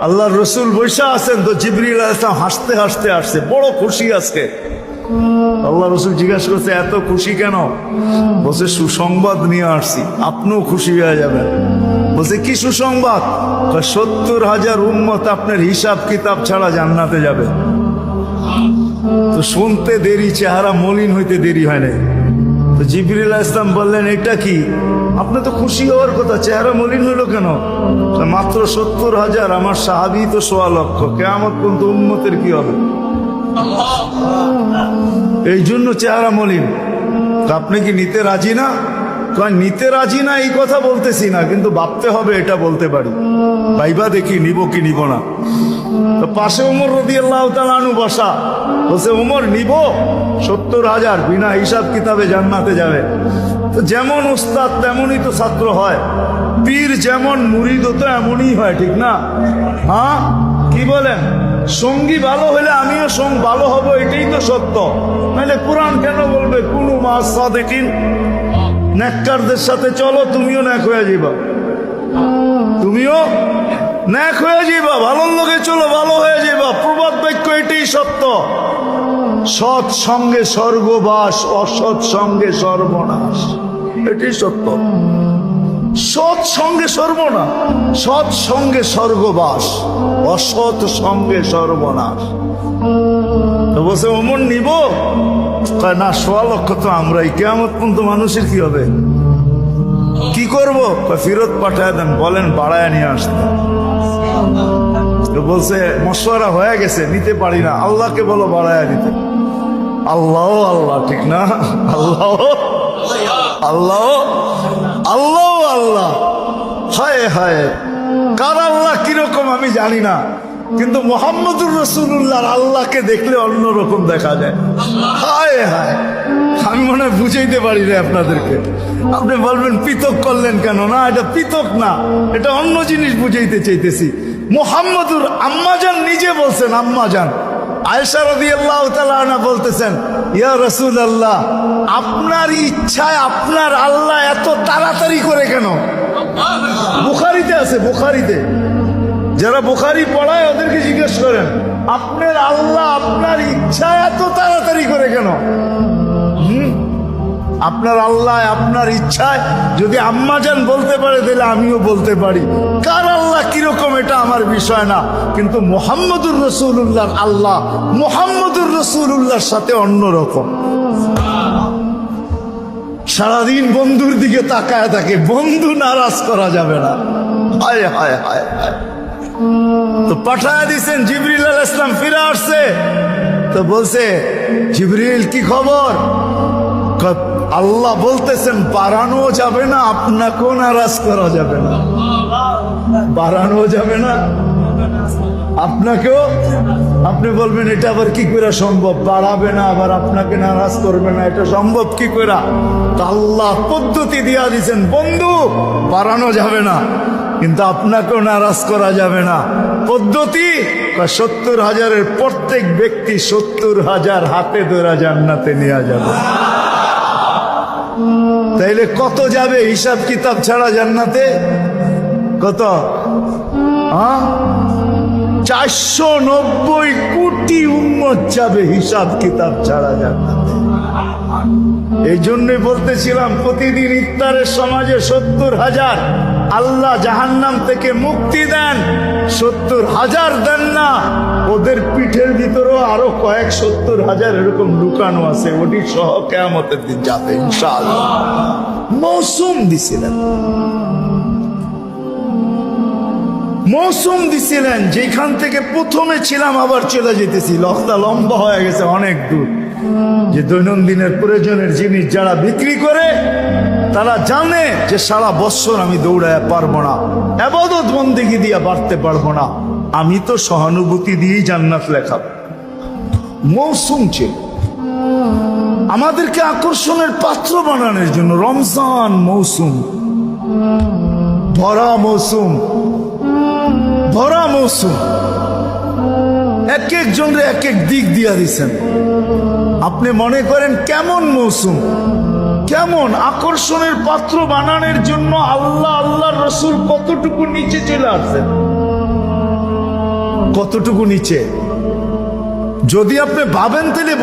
আল্লাহর রসুল বৈশা আছেন, তো জিবরিল আলাইহিস সালাম হাসতে হাসতে আসছে, বড় খুশি আজকে। আল্লাহ রসুল জিজ্ঞাসা করছে, এত খুশি কেন? বলছে, সুসংবাদ নিয়ে আসছি, আপনিও খুশি হয়ে যাবেন। বলছে, কি সুসংবাদ? 70,000 উম্মত আপনার হিসাব কিতাব ছাড়া জান্নাতে যাবে। তো শুনতে দেরি, চেহারা মলিন হইতে দেরি হয় না। তো জিবরিল আলাইহিস সালাম বললেন, এটা কি? আপনি তো খুশি হওয়ার কথা, চেহারা মলিন হইলো কেন? মাত্র 70,000, আমার সাহাবী তো 1.25 লক্ষ, কিয়ামত পর্যন্ত উম্মতের কি হবে? এই জন্য চেহারা মলিন। আপনি কি নিতে রাজি না? নিতে রাজি না এই কথা বলতেছি না, কিন্তু ভাবতে হবে এটা বলতে পারি। ভাইবা দেখি নিব কি নিব না। তো পাশে ওমর রাদিয়াল্লাহু তাআলা আনহু বসা, বলছে, ওমর নিব 70,000, বিনা হিসাব কিতাবে জান্নাতে যাবে। তো যেমন উস্তাদ তেমনই তো ছাত্র হয়, পীর যেমন মুরিদও তো এমনই হয়, ঠিক না? হ্যাঁ, কি বলেন? সঙ্গী ভালো হলে আমিও ভালো হব, এটাই তো সত্য। নাহলে কোরআন কেন বলবে কুনু মা সাদিকিন? নেককারদের সাথে চলো, তুমিও নেক হয়ে যাবা, তুমিও নেক হয়ে যাবা। ভালোর লোকে চলো, ভালো হয়ে যাবা। প্রবাদ বাক্য এটাই সত্য। সৎ সঙ্গে স্বর্গবাস, অসৎ সঙ্গে সর্বনাশ, এটাই সত্য। সৎ সঙ্গে সর্বনাশ, সৎ সঙ্গে স্বর্গবাস, অসৎ সঙ্গে সর্বনাশ। তো বলছে, ওমর নিব? না, 1.25 লক্ষ তো আমরাই, কিয়ামত পর্যন্ত মানুষের কি হবে? কি করব? ফেরত পাঠায় দেন, বলেন বাড়ায় নিয়ে আসতে। বলছে, মশওয়ারা হয়ে গেছে, নিতে পারি না, আল্লাহকে বলো বাড়ায় নিতে। আল্লাহ আল্লাহ, ঠিক না? আল্লাহ আল্লাহ আল্লাহ আল্লাহ, হায় হায়, কার আল্লাহ কিরকম আমি জানি না, কিন্তু মুহাম্মদুর রাসূলুল্লাহর আল্লাহকে দেখলে অন্যরকম দেখা যায়। হায় হায়, আমি মনে হয় বুঝাইতে পারি না আপনাদেরকে। আপনি বলবেন পৃথক করলেন কেন? না, এটা পৃথক না, এটা অন্য জিনিস বুঝাইতে চাইতেছি। মুহাম্মদুর আম্মাজান নিজে বলছেন, আম্মাজান আয়েশা রাদিয়াল্লাহু তাআলা আনহা বলতেছেন, ইয়া রাসূলুল্লাহ, আপনার ইচ্ছায় আপনার আল্লাহ এত তাড়াতাড়ি করে কেন? বুখারীতে আছে, বুখারীতে। যারা বুখারী পড়ায় ওদেরকে জিজ্ঞেস করেন, আপনার আল্লাহ আপনার ইচ্ছায় এত তাড়াতাড়ি করে কেন? আপনার আল্লাহ আপনার ইচ্ছায় যদি আম্মাজান বলতে পারে, তাহলে আমিও বলতে পারি। কার আল্লাহ কিরকম এটা আমার বিষয় না, কিন্তু মুহাম্মদুর রাসূলুল্লাহর আল্লাহ মুহাম্মদুর রাসূলুল্লাহর সাথে অন্যরকম। সারাদিন বন্ধুর দিকে তাকায় থাকে, বন্ধু নারাজ করা যাবে না। হায় হায় হায় হায়। তো পাঠায় দিছেন, জিবরিল আলাইহিস সালাম ফিরে আসছে। তো বলছে, জিবরিল কি খবর? আল্লাহ বলতেছেন, বাড়ানো যাবে না, আপনাকেও নারাজ করা যাবে না। বাড়ানো যাবে না, আপনাকেও। আপনি বলবেন, এটা আবার কি করে সম্ভব? বাড়াবে না আবার আপনাকে নারাজ করবে না, এটা সম্ভব কি করে? তো আল্লাহ পদ্ধতি দিয়া দিয়েছেন, বন্ধু বাড়ানো যাবে না, কিন্তু আপনাকেও নারাজ করা যাবে না। পদ্ধতি, 70,000-এর প্রত্যেক ব্যক্তি 70,000 হাতে ধরা জান্নাতে নিয়ে যাবে। তাইলে কত যাবে হিসাব কিতাব ছাড়া জান্নাতে? কত? 490 কোটি উম্মত যাবে হিসাব কিতাব ছাড়া জান্নাতে। এই জন্যই বলতেছিলাম, প্রতিদিন ইফতারের সমাজে 70,000 আল্লাহ জাহান্নাম থেকে মুক্তি দেন। 70,000 দেন না, ওদের পিঠের ভিতরেও আরো কয়েক 70,000 এরকম লুকানো আছে, ওটি সহ কিয়ামতের দিন যাবে ইনশাআল্লাহ। মৌসুম দিছিলেন, মৌসুম দিছিলেন, যেখান থেকে প্রথমে ছিলাম আবার চলে যেতেছি। লক্ষ্যটা লম্বা হয়ে গেছে অনেক দূর। যে দৈনন্দিনের প্রয়োজনের জিনিস যারা বিক্রি করে, তারা জানে যে সারা বছর আমি দৌড়ায় পারবো না, ইবাদত বন্দেগী দিয়ে বাড়তে পারবো না, আমি তো সহানুভূতি দিয়েই জান্নাত লেখা। মৌসুম ছিল আমাদেরকে আকর্ষণের পাত্র বানানোর জন্য। রমজান মৌসুম, ভরা মৌসুম, ভরা মৌসুম, এক একজনরে এক এক দিক দিয়া দিছেন। আপনি মনে করেন কেমন মৌসুম, কেমন আকর্ষণের পাত্র বানানোর জন্য আল্লাহ আল্লাহর রাসূল কতটুকু নিচে চলে আসছেন। কতটুকু নিচে। যদি আপনি ভাবেন তাহলে